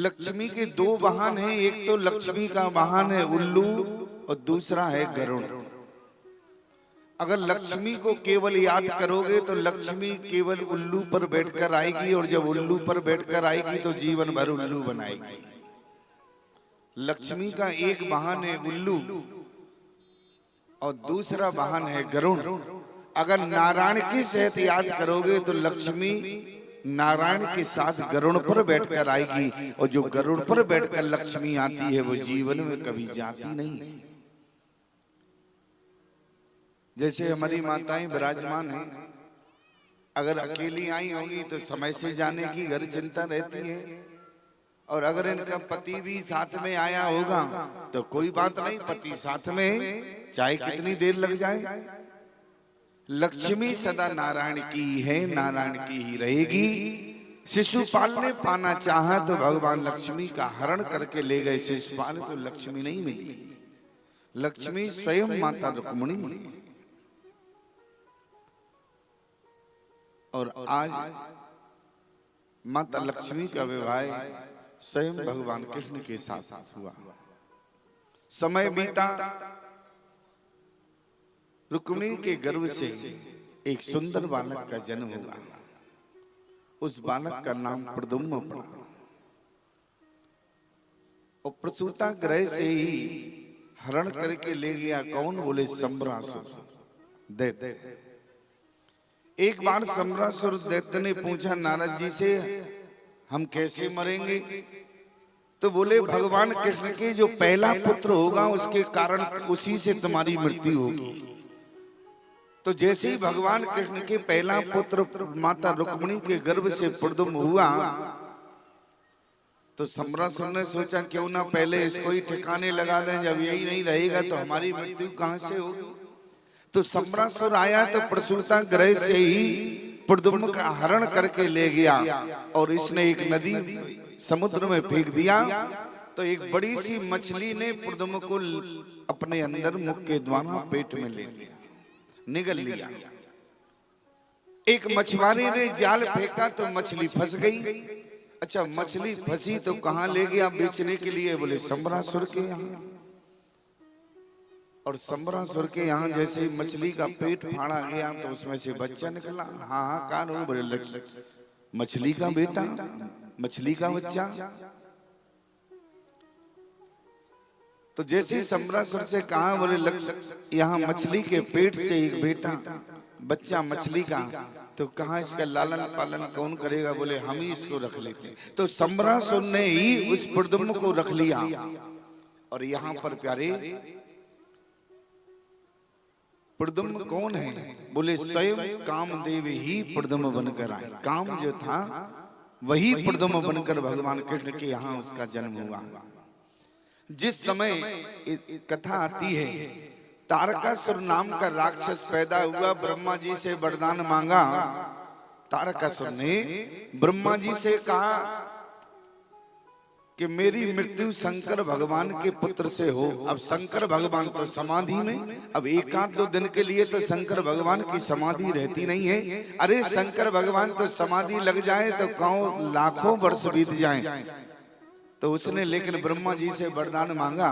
लक्ष्मी के दो वाहन हैं, एक तो लक्ष्मी का वाहन है उल्लू और दूसरा है गरुड़। अगर लक्ष्मी को केवल याद करोगे तो लक्ष्मी केवल उल्लू पर बैठकर आएगी, और जब उल्लू पर बैठकर आएगी तो जीवन भर उल्लू बनाएगी। लक्ष्मी का एक वाहन है उल्लू और दूसरा वाहन है गरुड़। अगर नारायण के साथ याद करोगे तो लक्ष्मी नारायण के साथ गरुड़ पर बैठकर आएगी, और जो गरुड़ पर बैठकर लक्ष्मी आती है वो जीवन में कभी जाती नहीं है। जैसे हमारी माताएं विराजमान हैं, अगर अकेली आई होंगी तो समय से जाने की घर चिंता रहती है, और अगर इनका पति भी साथ में आया होगा तो कोई बात नहीं, पति साथ में चाहे कितनी देर लग जाए। लक्ष्मी सदा नारायण की है, नारायण की ही रहेगी। शिशुपाल ने पाना चाहा तो भगवान लक्ष्मी का हरण करके ले गए। शिशुपाल को लक्ष्मी नहीं मिली, लक्ष्मी स्वयं माता रुक्मिणी है। और आज माता लक्ष्मी का विवाह स्वयं भगवान कृष्ण के साथ हुआ। समय बीता, रुक्मिणी के गर्भ से एक सुंदर बालक का जन्म हुआ। उस बालक का नाम प्रद्युम्न पड़ा, और प्रसूता ग्रह से ही हरण करके ले गया। कौन? बोले सम्रासुर दैत्य। एक बार सम्रासुर दैत्य ने पूछा नारद जी से, हम कैसे मरेंगे? तो बोले भगवान कृष्ण के जो पहला पुत्र होगा उसके कारण उसी से तुम्हारी मृत्यु होगी। तो जैसे ही भगवान कृष्ण के पहला पुत्र माता रुक्मिणी के गर्भ से प्रद्युम्न हुआ, तो सम्रासुर ने सोचा क्यों ना पहले इसको ही ठिकाने लगा दें, जब यही नहीं रहेगा तो हमारी मृत्यु कहां से होगी। तो सम्रासुर आया तो प्रसूता ग्रह से ही प्रद्युम्न का हरण करके ले गया, और इसने एक नदी समुद्र में फेंक दिया। तो एक बड़ी सी मछली ने प्रद्युम्न को अपने अंदर मुख के द्वारा पेट में ले लिया, निगल लिया। एक मछुआरे ने जाल फेंका तो मछली फंस गई। अच्छा, मछली फंसी तो कहां ले गया बेचने के लिए? बोले सम्रासुर के यहाँ। और सम्रासुर के यहाँ जैसे मछली का पेट फाड़ा गया तो उसमें से बच्चा निकला। हाँ, कौन हो? बोले मछली का बेटा, मछली का बच्चा। तो जैसे सम्रासुर से कहा, बोले यहाँ मछली के पेट से एक बेटा बच्चा मछली का, तो कहा इसका लालन पालन कौन करेगा? बोले हम ही इसको रख लेते हैं। तो सम्रासुर ने ही उस प्रद्युम्न को रख लिया। और यहाँ पर प्यारे प्रद्युम्न कौन है? बोले स्वयं कामदेव ही प्रद्युम्न बनकर आए। काम जो था वही प्रद्युम्न बनकर भगवान कृष्ण के यहाँ उसका जन्म हुआ। जिस समय कथा आती है, तारकासुर नाम का राक्षस पैदा हुआ, ब्रह्मा जी से वरदान मांगा। तारकासुर ने ब्रह्मा जी से कहा कि मेरी मृत्यु शंकर भगवान के पुत्र से हो। अब शंकर भगवान तो समाधि में, अब एक आध दो दिन के लिए तो शंकर भगवान की समाधि रहती नहीं है। अरे शंकर भगवान तो समाधि लग जाए तो कौन लाखों वर्ष बीत जाएं। तो उसने लेकिन ब्रह्मा जी से वरदान मांगा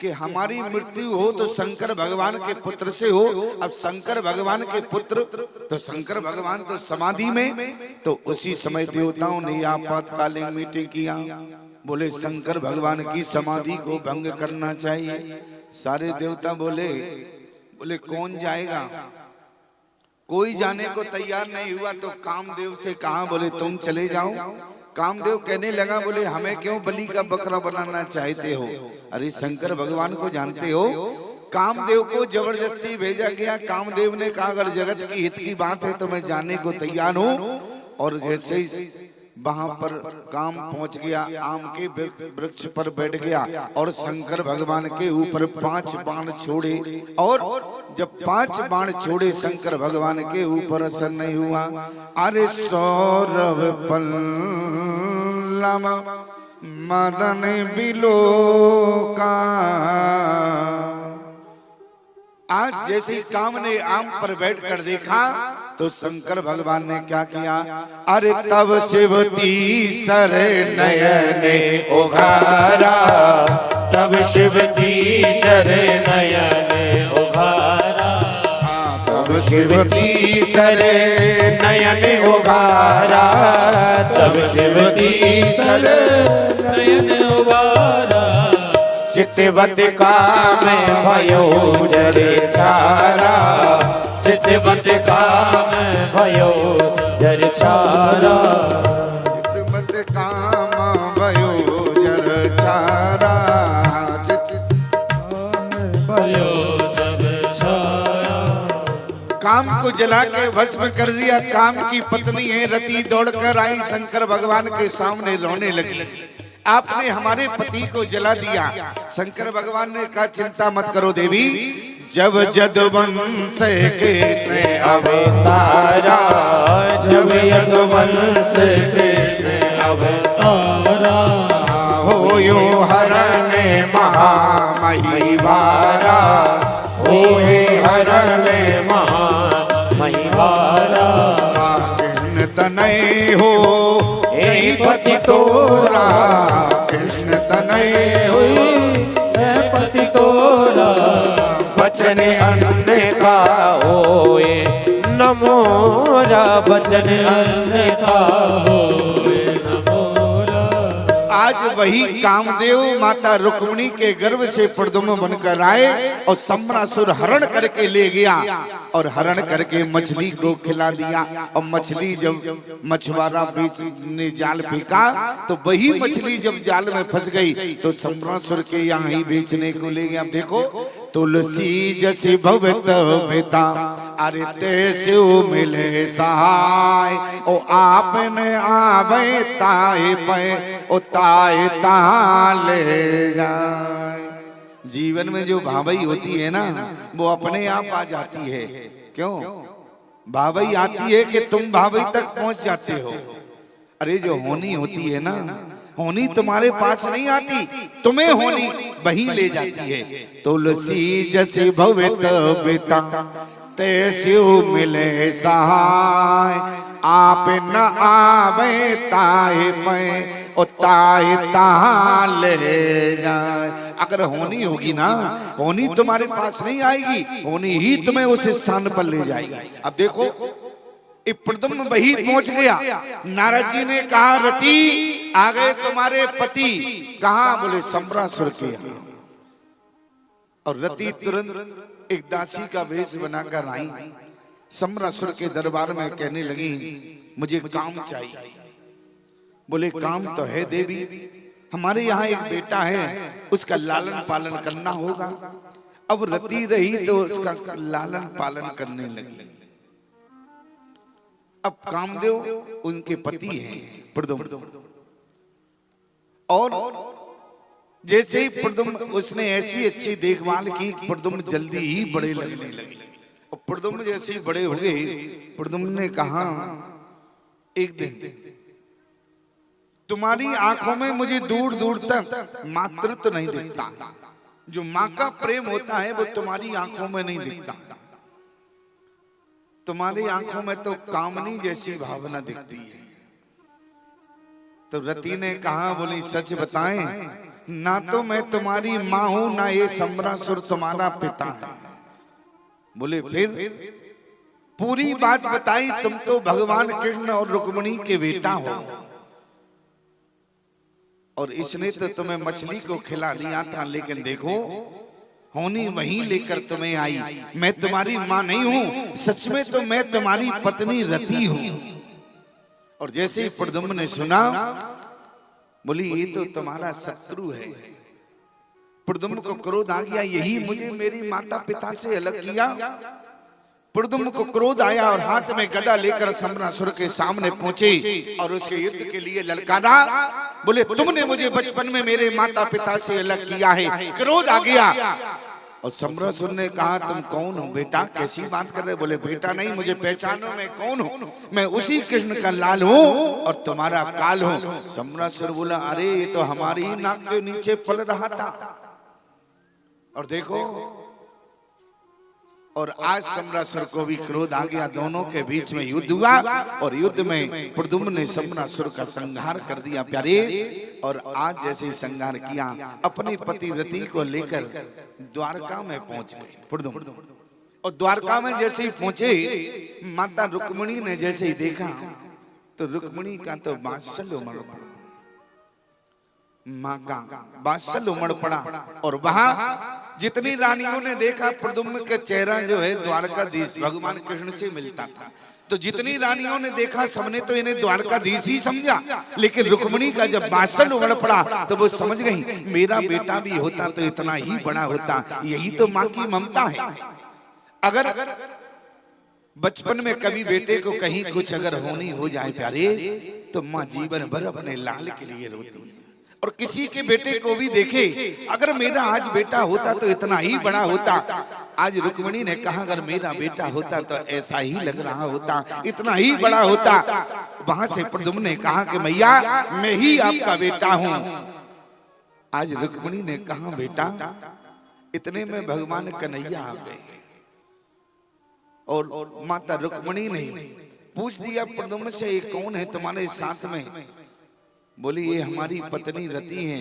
कि हमारी मृत्यु हो तो शंकर भगवान के पुत्र से हो। अब शंकर भगवान के पुत्र तो शंकर भगवान तो समाधि में। तो उसी समय देवताओं ने आपातकालीन मीटिंग किया। बोले शंकर भगवान की समाधि को भंग करना चाहिए। सारे देवता बोले कौन जाएगा? कोई जाने को तैयार नहीं हुआ। तो कामदेव से कहा, बोले तुम चले जाओ। कामदेव कहने लगा, बोले हमें क्यों बलि का बकरा बनाना चाहते हो? अरे शंकर भगवान को जानते हो? कामदेव को जबरदस्ती भेजा गया। कामदेव ने कहा अगर जगत की हित की बात है तो मैं जाने को तैयार हूँ। और जैसे वहां पर काम पहुंच गया, आम के वृक्ष पर बैठ गया और शंकर भगवान के ऊपर 5 बाण छोड़े। और जब 5 बाण छोड़े शंकर भगवान के ऊपर असर नहीं हुआ। अरे सौरभ पल्लम मदन बिलोका। आज जैसे काम ने आम पर बैठकर देखा तो शंकर भगवान ने क्या किया, अरे तब शिव तीसर नयन उघारा, तब शिव तीसर नयन उघारा, तब शिव तीसर नयन उघारा, तब शिव तीसर नयन उघारा, चितवत काम भयो जर छारा, चितवत काम भयो जर छारा, चितवत काम भयो जर छारा, भयो सब छारा। काम को जला के भस्म कर दिया। काम की पत्नी है रति दौड़कर आई शंकर भगवान के सामने रोने लगी, आपने हमारे पति को जला दिया। शंकर भगवान ने कहा चिंता मत करो देवी, जब यदुवंश के अवतारा, जब यदुवंश के अवतारा, हो यो हरण महामहिवारा, हो हरण महामहिवारा, कृष्ण तनय हो यही पति तोरा, कृष्ण तनय हो पति तोरा, बचन अन्यथा होए नमोरा, बचन अन्यथा होए नमोरा। आज वही कामदेव माता रुक्मिणी के गर्भ से प्रद्युम्न बनकर आए और सम्रासुर हरण करके ले गया और हरण करके मछली को खिला दिया। और मछली जब मछुआरा बीच ने जाल फेंका तो वही मछली जब जाल में फंस गई तो सम्रासुर के यहाँ ही बेचने को ले गया। देखो तुलसी जसी भवत पिता, अरे तैसे मिले सहाय, ओ आपने आवे ताए पे, ओ ताए ताले जाए। जीवन में जो भावई होती है ना वो अपने आप आ जाती है। क्यों भावई आती है कि तुम भावई तक पहुंच जाते हो। अरे जो होनी होती है ना, होनी तुम्हारे पास नहीं आती, तुम्हें होनी वही ले जाती है। तुलसी जैसे भवित पिता तैसे मिले सहाय, आप न आवे ताए में, ओ ताए ताले जाए। अगर होनी होगी ना, होनी तुम्हारे पास नहीं आएगी, होनी ही तुम्हें उस स्थान पर ले जाएगी। अब देखो प्रद्युम्न वही पहुंच गया। नारद जी ने कहा रति आ गए तुम्हारे पति। कहा? बोले सम्रासुर के यहाँ। और रति तुरंत एक दासी का वेश बनाकर आई, सम्रासुर के दरबार में कहने लगी मुझे काम चाहिए। बोले काम तो है देवी, हमारे यहाँ एक बेटा है, उसका लालन पालन करना होगा। अब रति रही तो उसका लालन पालन करने लगी। अब कामदेव उनके पति हैं प्रद्युम्न, और जैसे ही प्रद्युम्न उसने ऐसी अच्छी देखभाल की, प्रद्युम्न जल्दी ही बड़े लगने लगे। और प्रद्युम्न जैसे ही बड़े हो गए, प्रद्युम्न ने कहा एक दिन तुम्हारी आंखों में मुझे दूर दूर तक मातृत्व नहीं दिखता, जो माँ का प्रेम होता है वो तुम्हारी आंखों में नहीं दिखता। तुम्हारी आंखों में तो कामनी जैसी भावना दिखती है। तो रति ने कहा बोली सच बताएं, ना तो मैं तुम्हारी माँ हूं, ना ये सम्रासुर तुम्हारा पिता है। बोले फिर? पूरी बात बताई। तुम तो भगवान कृष्ण और रुक्मिणी के बेटा हो, और इसने तो तुम्हें मछली को खिला दिया था, लेकिन देखो होनी वहीं लेकर तुम्हें आई। मैं तुम्हारी माँ नहीं हूं, सच में तो मैं तुम्हारी पत्नी रति हूं। और जैसे ही प्रद्युम्न ने सुना, बोली ये तो तुम्हारा शत्रु है। प्रद्युम्न को क्रोध आ गया, यही मुझे मेरी माता पिता से अलग किया। प्रद्युम्न को क्रोध आया और हाथ में गदा लेकर सम्रासुर के सामने पहुंचे और उसके युद्ध के लिए ललकारा। बोले तुमने मुझे बचपन में मेरे माता पिता से अलग किया है। क्रोध आ गया और सम्रासुर ने कहा तुम कौन हो बेटा, कैसी बात कर रहे? बोले बेटा नहीं, मुझे पहचानो मैं कौन हूँ, मैं उसी कृष्ण का लाल हूँ और तुम्हारा काल हूँ। सम्रासुर बोला अरे ये तो हमारी ही नाक के नीचे पल रहा था। और देखो, और आज सम्रासुर को भी क्रोध आ गया। दोनों के बीच में युद्ध हुआ और युद्ध में प्रद्युम्न ने सम्रासुर का संहार कर दिया प्यारे। और आज जैसे ही संहार किया अपने पति रति को लेकर द्वारका में पहुंच गए प्रद्युम्न। और द्वारका में जैसे ही पहुंचे माता रुक्मिणी ने जैसे ही देखा तो रुक्मिणी का तो वात्सल्य उमड़ पड़ा, माँ का वात्सल्य उमड़ पड़ा। और वहां जितनी रानियों ने देखा प्रद्युम्न का चेहरा जो है द्वारकाधीश भगवान कृष्ण से मिलता था, तो जितनी रानियों ने देखा सबने तो इन्हें द्वारकाधीश ही समझा। लेकिन रुक्मिणी का जब वात्सल्य उमड़ पड़ा तो वो समझ गई मेरा बेटा भी होता तो इतना ही बड़ा होता। यही तो माँ की ममता है। अगर बचपन में कभी बेटे को कहीं कुछ अगर होनी हो जाए प्यारे तो माँ जीवन भर अपने लाल के लिए रोती है। और किसी के बेटे को भी देखे अगर मेरा आज बेटा होता तो इतना ही बड़ा होता। आज रुक्मिणी ने कहा अगर मेरा बेटा होता तो ऐसा ही लग रहा होता, इतना ही बड़ा होता। वहां से प्रद्युम्न ने कहा कि मैया मैं ही आपका बेटा हूं। आज रुक्मिणी ने कहा बेटा, इतने में भगवान कन्हैया आ गए और माता रुक्मिणी ने पूछ दिया प्रद्युम्न से ये कौन है तुम्हारे साथ में? बोली ये हमारी पत्नी रति है।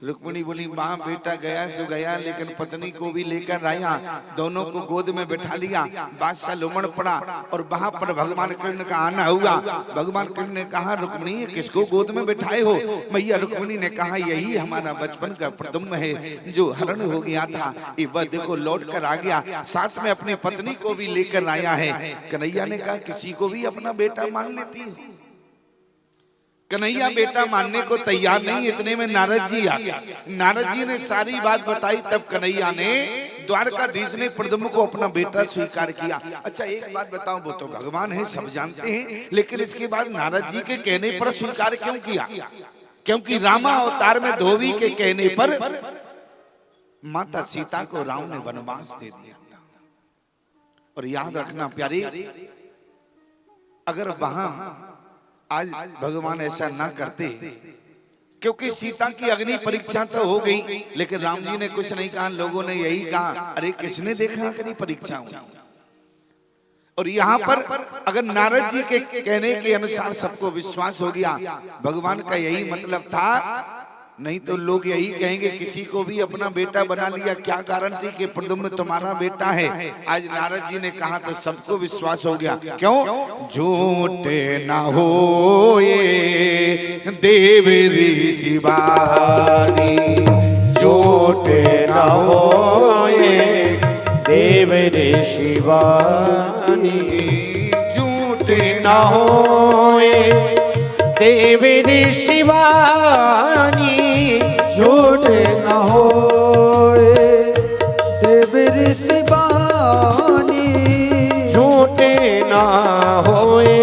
रुक्मिणी बोली माँ बेटा गया सो गया लेकिन पत्नी को भी लेकर आया, दोनों को गोद में बैठा लिया। बादशाह उमड़ पड़ा और वहां पर भगवान कृष्ण का आना हुआ। भगवान कृष्ण ने कहा रुक्मिणी किसको गोद में बैठाए हो? मैया रुक्मिणी ने कहा यही हमारा बचपन का प्रद्युम्न है जो हरण हो गया था, ये वह देखो लौट कर आ गया, साथ में अपनी पत्नी को भी लेकर आया है। कन्हैया ने कहा किसी को भी अपना बेटा मान लेती है? कन्हैया बेटा मानने को तैयार नहीं। इतने में नारद जी आ गए। नारद जी ने सारी बात बताई। तब कन्हैया ने द्वारकाधीश ने प्रद्युम्न को अपना बेटा स्वीकार किया। अच्छा एक बात बताओ, वो तो भगवान है सब जानते हैं, लेकिन इसके बाद नारद जी के कहने पर स्वीकार क्यों किया? क्योंकि रामा अवतार में धोबी के कहने पर माता सीता को राम ने वनवास दे दिया था। और याद रखना प्यारे, अगर वहां आज भगवान ऐसा ना करते, क्योंकि सीता की अग्नि परीक्षा तो हो गई, लेकिन राम जी ने कुछ नहीं कहा। लोगों ने यही कहा अरे किसने देखा अग्नि परीक्षा हुई। और यहाँ पर अगर नारद जी के कहने के अनुसार सबको विश्वास हो गया, भगवान का यही मतलब था। नहीं तो लोग यही कहेंगे किसी को भी अपना बेटा बना लिया, क्या गारंटी कि प्रद्युम्न तुम्हारा बेटा है। आज नारद जी ने कहा तो सबको विश्वास हो गया। क्यों? झूठे ना हो ये देव ऋषि वाणी, झूठे ना हो ये देव ऋषि वाणी, झूठे ना हो ये देव ऋषि वाणी, झूठ न होए देव ऋषि वाणी, झूठ ना होए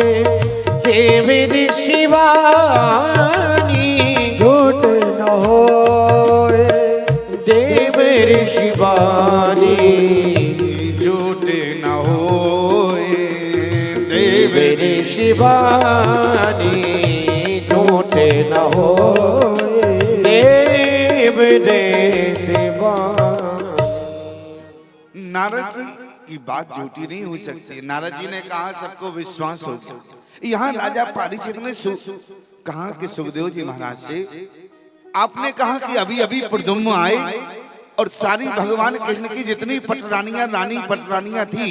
देव ऋषि वाणी, झूठ न होए देव ऋषि वाणी, झूठ न होए देव ऋषि वाणी, झूठ न होए देव ऋषि वाणी। नारद जी की बात झूठी नहीं हो सकती। नारद जी ने कहा सबको विश्वास हो गया। यहाँ राजा परीक्षित ने कहा कि सुखदेव जी महाराज से आपने कहा कि अभी अभी प्रद्युम्न आए और सारी भगवान कृष्ण की जितनी पटरानियां रानी पटरानियां थी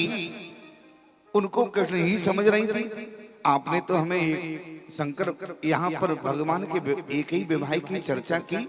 उनको कृष्ण ही समझ रही थी। आपने तो हमें शंकर यहाँ पर भगवान के एक ही विवाह की चर्चा की,